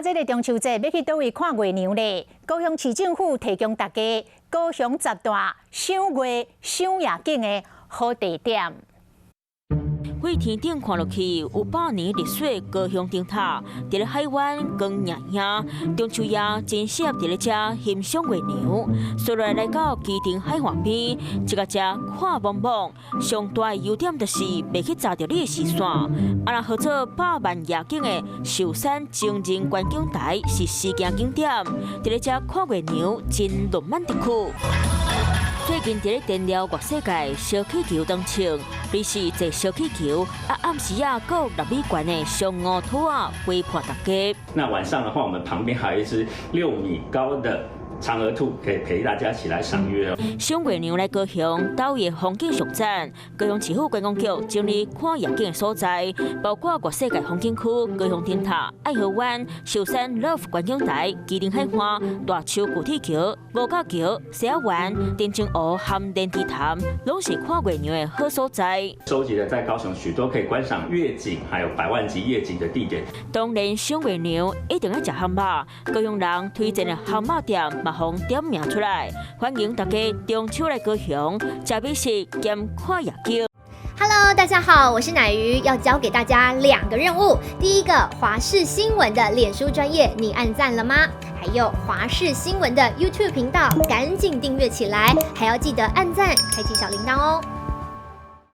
这个中秋节要去倒位看月娘呢？高雄市政府提供大家高雄十大赏月、赏夜景的好地点。 飞天顶看落去，有百年历史的高雄灯塔，伫咧海湾光亮亮。中秋夜真适合伫咧遮欣赏月娘。所以来到基隆海岸边，一个遮看茫茫。上大的优点就是袂去砸着你的视线。啊，若号做百万夜景的寿山情人观景台是事件景点，伫咧遮看月娘真浪漫的区。 最近伫咧电疗外世界烧气球当场，你是坐烧气球，暗时还有6米高的上午兔陪伴大家。那晚上的话，我们旁边还有一只6米高的嫦娥兔，可以陪大家一起来赏月哦。赏月娘来高雄，岛屿风景上赞。高雄市府观光局整理看夜景的所在，包括外世界风景区、高雄灯塔、爱河湾、寿山 Love 观景台、基隆海岸、大树古铁桥、五角桥、西仔湾、电钟湖和莲池潭，拢是看月娘的好所在。收集了在高雄许多可以观赏月景，还有100万级夜景的地点。当然，赏月娘一定要吃汉堡。高雄人推荐的汉堡店。 红点名出来，欢迎大家中秋来高雄，吃美食兼看夜景。Hello， 大家好，我是乃瑜，要教给大家2个任务。第一个，华视新闻的脸书专页，你按赞了吗？还有华视新闻的 YouTube 频道，赶紧订阅起来，还要记得按赞，开启小铃铛哦。